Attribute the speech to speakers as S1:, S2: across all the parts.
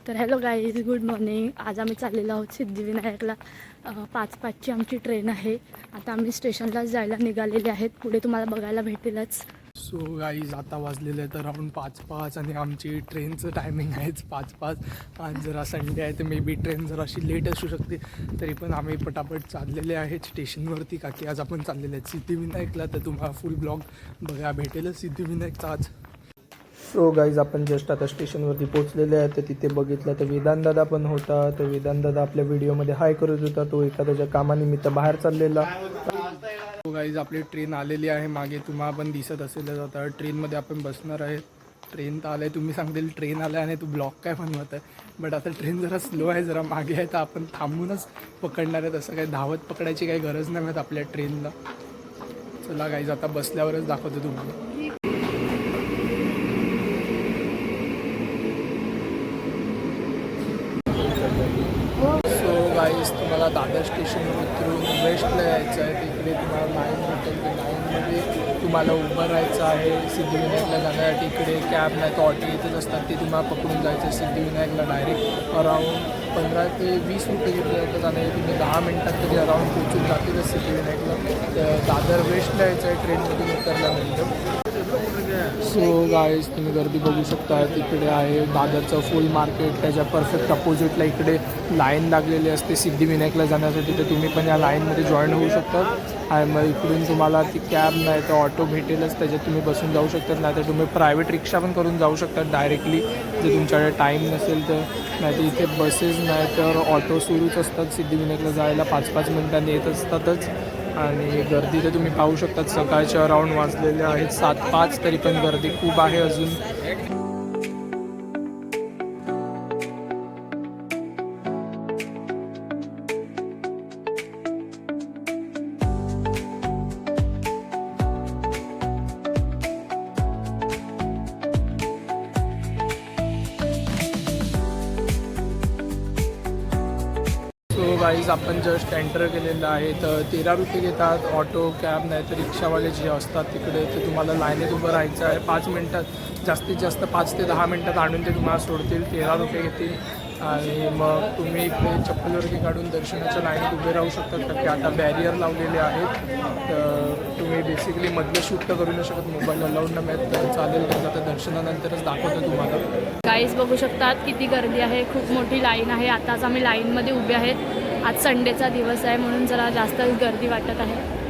S1: तर hello guys, good morning. आज आम्ही चाललेलो आहोत सिद्धिविनायकला. 5:05ची आमची ट्रेन आहे. आता आम्ही स्टेशनलाच जायला निघालेले आहेत. पुढे तुम्हाला बघायला भेटेलच.
S2: सो गाईज आता वाजलेलं आहे तर अराऊंड 5:05 आणि आमची ट्रेनचं टायमिंग आहेच 5:05. आज जरा संडे आहे तर मे बी ट्रेन जरा अशी लेट असू शकते. तरी पण आम्ही पटापट चाललेले आहेत स्टेशनवरती, का की आज आपण चाललेले आहेत सिद्धिविनायकला. तर तुम्हाला फुल ब्लॉग बघायला भेटेलच सिद्धिविनायकचा आज. सो गाईज आपण जस्ट आता स्टेशनवरती पोहोचलेले आहे. तर तिथे बघितलं तर वेदांतदादा पण होता. तर वेदांतदादा आपल्या व्हिडिओमध्ये हाय करत होता. तो एखाद्याच्या कामानिमित्त बाहेर चाललेला. सो गाईज आपली ट्रेन आलेली आहे मागे, तुम्हाला पण दिसत असेलच. आता ट्रेनमध्ये आपण बसणार आहे. ट्रेन तर आलं आहे, तुम्ही सांगतील ट्रेन आलं आहे आणि तू ब्लॉग काय बनवत आहे. बट आता ट्रेन जरा स्लो आहे, जरा मागे आहे, तर आपण थांबूनच पकडणार आहे. तसं काही धावत पकडायची काही गरज नाही आहेत आपल्या ट्रेनला. चला गाईज आता बसल्यावरच दाखवतो तुम्हाला. सो गाईज तुम्हाला दादर स्टेशन उतरून वेस्टला यायचं आहे. तिकडे तुम्हाला लाईन भेटेल. लाईनमध्ये तुम्हाला उभं राहायचं आहे. सिद्धिविनायकला जाण्यासाठी इकडे कॅब नाही तर ऑटो येतच असतात, ते तुम्हाला पकडून जायचं आहे सिद्धिविनायकला. डायरेक्ट अराऊंड 15 ते 20 रुपये घेतले जातं जाण्यासाठी. तुम्ही 10 मिनटात तरी अराऊंड पोचून जातीलच सिद्धिविनायकला. तर दादर वेस्टला यायचं आहे ट्रेनमधून उतरल्यानंतर. सो गाईज तुम्ही गर्दी बघू शकता. तिकडे आहे दादरचं फुल मार्केट. त्याच्या परफेक्ट अपोजिटला इकडे लाईन लागलेली असते सिद्धिविनायकला जाण्यासाठी. तर तुम्ही पण या लाईनमध्ये जॉईन होऊ शकता. आणि मग इकडून तुम्हाला ती कॅब नाही तर ऑटो भेटेलच, त्याच्यात तुम्ही बसून जाऊ शकतात. नाही तर तुम्ही प्रायव्हेट रिक्षा पण करून जाऊ शकतात डायरेक्टली, जर तुमच्याकडे टाईम नसेल तर. नाही तर इथे बसेस नाही तर ऑटो सुरूच असतात सिद्धिविनायकला जायला. 5-5 मिनिटांनी येत असतातच. आणि गर्दी तर तुम्ही पाहू शकतात. सकाळचे अराऊंड वाजलेले आहेत 7:05, तरी पण गर्दी खूप आहे अजून. सो गाईज आपण जस्ट एंटर केलेलं आहे. तर 13 रुपये घेतात ऑटो, कॅब नाही तर रिक्षावाले जे असतात तिकडे. ते तुम्हाला लाईनीत उभं राहायचं आहे 5 मिनटात, जास्तीत जास्त 5 ते 10 मिनटात आणून ते तुम्हाला सोडतील. 13 रुपये घेतील. आणि मग तुम्ही इकडे चप्पल वगैरे काढून दर्शनाच्या लाईनीत उभे राहू शकतात, कारण की आता बॅरियर लावलेले आहेत. तर तुम्ही बेसिकली मधलं शूट तर करू नाही शकत, मोबाईल अलाउड नाही. तर चालेल, तर आता दर्शनानंतरच दाखवतो तुम्हाला.
S1: गाईज बघू शकतात किती गर्दी आहे. खूप मोठी लाईन आहे. आताच आम्ही लाईनमध्ये उभे आहेत. आज संडेचा दिवस आहे म्हणून जरा जास्तच गर्दी वाटत आहे.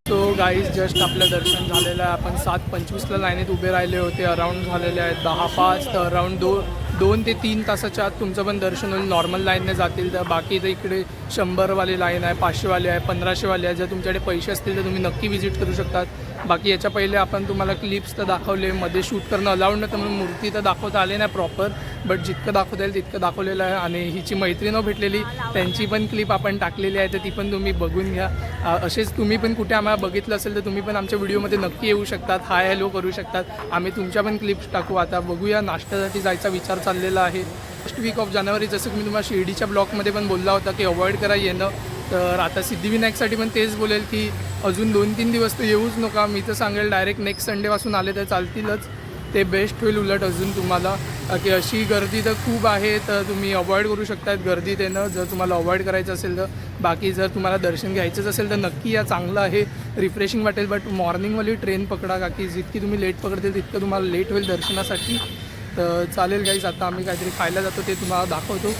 S2: सो गाईज जस्ट आपलं दर्शन झालेलं आहे. आपण 7:25ला लाईनीत उभे राहिले होते. अराऊंड झालेले आहेत 10:05. तर अराऊंड 2 ते 3 तासाच्या आत तुमचं पण दर्शन होईल. नॉर्मल लाईनने जातील तर. बाकी तर इकडे 100वाली लाईन आहे, 500वाली आहे, 1500वाली आहे. जर तुमच्याकडे पैसे असतील तर तुम्ही नक्की विजिट करू शकतात. बाकी याच्या पहिले आपण तुम्हाला क्लिप्स तर दाखवले. मध्ये शूट करणं अलाउड नव्हतं म्हणून मूर्ती तर दाखवता आले नाही प्रॉपर, बट जितकं दाखवता येईल तितकं दाखवलेलं आहे. आणि हिची मैत्रीण भेटलेली, त्यांची पण क्लिप आपण टाकलेली आहे, तर ती पण तुम्ही बघून घ्या. असेच तुम्ही पण कुठे आम्हाला बघितलं असेल तर तुम्ही पण आमच्या व्हिडिओमध्ये नक्की येऊ शकतात, हाय हॅलो करू शकतात. आम्ही तुमच्या पण क्लिप्स टाकू. आता बघूया, नाश्त्यासाठी जायचा विचार चाललेला आहे. फर्स्ट वीक ऑफ जानेवारी. जसं की मी तुम्हाला शिर्डीच्या ब्लॉगमध्ये पण बोलला होता की अवॉइड करा येणं. तर आता सिद्धिविनायकसाठी पण तेच बोलेल की अजून 2-3 दिवस तर येऊच नका. मी तर सांगेल डायरेक्ट नेक्स्ट संडेपासून आले तर चालतीलच. ते बेस्ट होईल उलट अजून तुम्हाला, की अशी गर्दी तर खूप आहे. तर तुम्ही अवॉइड करू शकतात गर्दीत येणं जर तुम्हाला अवॉइड करायचं असेल तर. बाकी जर तुम्हाला दर्शन घ्यायचंच असेल तर नक्की या, चांगलं आहे, रिफ्रेशिंग वाटेल. बट मॉर्निंगवाली ट्रेन पकडा, का की जितकी तुम्ही लेट पकडतील तितकं तुम्हाला लेट होईल दर्शनासाठी. तर चालेल गाईज, आता आम्ही काहीतरी खायला जातो ते तुम्हाला दाखवतो.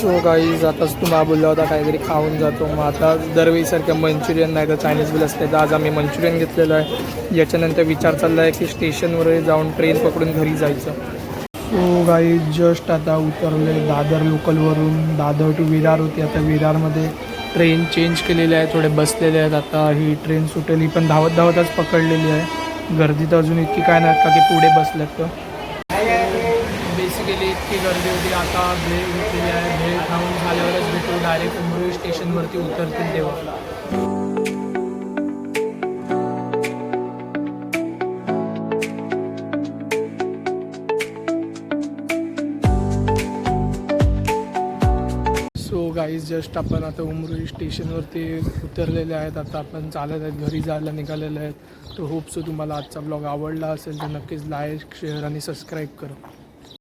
S2: सो गाईज आताच तुम्हाला बोलला होता काहीतरी खाऊन जातो. मग आता दरवेळीसारखं मंचुरियन नाही तर चायनीज बिल असते, तर आज आम्ही मंचुरियन घेतलेलं आहे. याच्यानंतर विचार चालला आहे की स्टेशनवर जाऊन ट्रेन पकडून घरी जायचं. सो गाईज जस्ट आता उतरले दादर लोकलवरून. दादर टू विरार होती, आता विरारमध्ये ट्रेन चेंज केलेली आहे, थोडे बसलेले आहेत. आता ही ट्रेन सुटेल, ही पण धावत धावतच पकडलेली आहे. गर्दी तर अजून इतकी काय नाही का की पुढे बसल्यात. तर बेसिकली इतकी गर्दी होती. आता भेळ घेतलेली आहे, भेळ खाऊन झाल्यावरच भेटू. डायरेक्ट उमरोई स्टेशनवरती उतरतील तेव्हा. सो गाईज जस्ट आपण आता उमरोई स्टेशनवरती उतरलेले आहेत. आता आपण चालत आहेत, घरी जायला निघालेले आहेत. तर होप सो तुम्हाला आजचा ब्लॉग आवडला असेल तर नक्कीच लाईक शेअर आणि सबस्क्राईब करा.